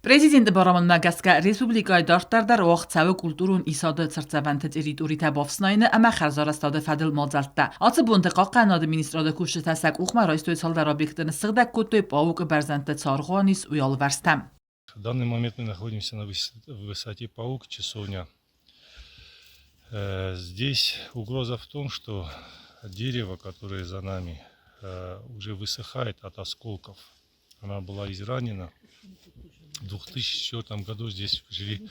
Prezident Baramon Magaska Respublikای Dartardar oğçağı kulturun isadı çerçevente territorite bafsnayını ama xarzarastade fadil mazaltta. Atı buntiqa qanadı ministrada kuşu tasak uxma raistoy saldar объектini сыгдак көтөй паук берзенте царғанис уял верстем. В данный момент мы находимся на высоте Паук, часовня. Здесь угроза в том, что дерево, которое за нами, уже высыхает от осколков. Она была изранена. В 2004 году здесь шли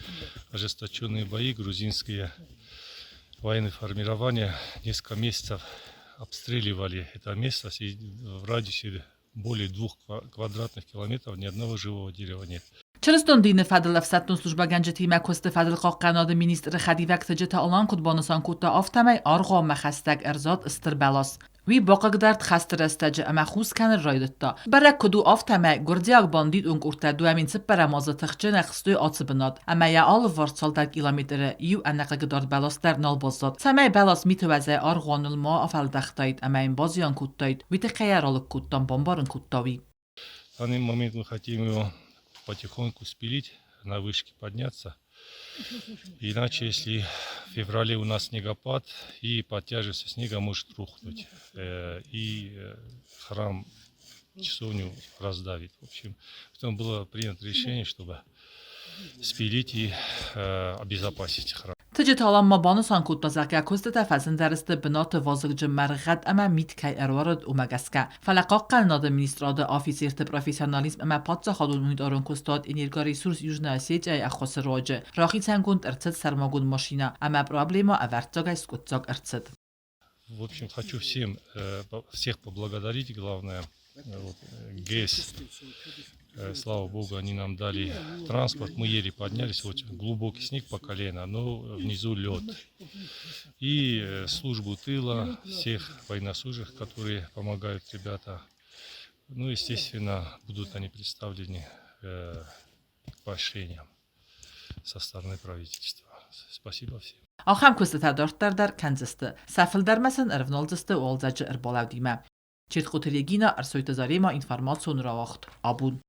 ожесточенные бои, грузинские военные формирования несколько месяцев обстреливали это место, и в радиусе более 2 квадратных километров ни одного живого дерева нет. Чرستون دین فضل افساتون سلوجبا گنجتی مکوست فضل قاقناد minister خدیوک تجت آلان کد بانسان کوتا آفتمی آرقا مخستگ ارزاد استربلاس. وی باقا گدارد خستر استج اما خوز کن رایدتا. برای کدو آفتمی گردیاگ باندید اون کرده دو امین سپر مازه تخچه نخستوی آتس بناد. اما یا آل وارد در کیلومتر یو انقه گدارد بلاس در نال بازداد. سمی بلاس میتوازه آرقان الما افعال دختاید اما این بازیان کودتاید. وی تخیر آلک کودتان بمبارن کودتاوی. В данный момент мы хотим его потихоньку спилить, на вышке подняться. Иначе, если в феврале у нас снегопад, и под тяжестью снега может рухнуть. И храм, часовню раздавит. В общем, поэтому было принято решение, чтобы спилить и обезопасить храм. تجت آلان ما بانسان کود بزرگ کست تفزن درست بنات وازق جمرغد اما میت کی اروارد اومگسکه فلقا قلناد منیستراد آفیسیرت پروفیسیونالیسم اما پاتزا خادون مونید آرون کستاد انیرگاری سورس یوجنا سیج ای اخواس راجه راخی تنگوند ارتد سرماگون ماشینا اما پرابلیما اورتزاگ اسکوتزاگ ارتد. В общем, хочу всех поблагодарить, главное, ГЭС. Слава Богу, они нам дали транспорт, мы еле поднялись, вот глубокий снег по колено, но внизу лед. И службу тыла, всех военнослужащих, которые помогают ребята. Ну, естественно, будут они представлены к поощрениям со стороны правительства. Спасибо всем. آخام کست تدارت در کنزسته سفل در مسن ارفنالزسته و آلزج اربالاو دیمه. چیت خوتریگینا ارسویت زاری ما اینفرماسیون را وقت آبون.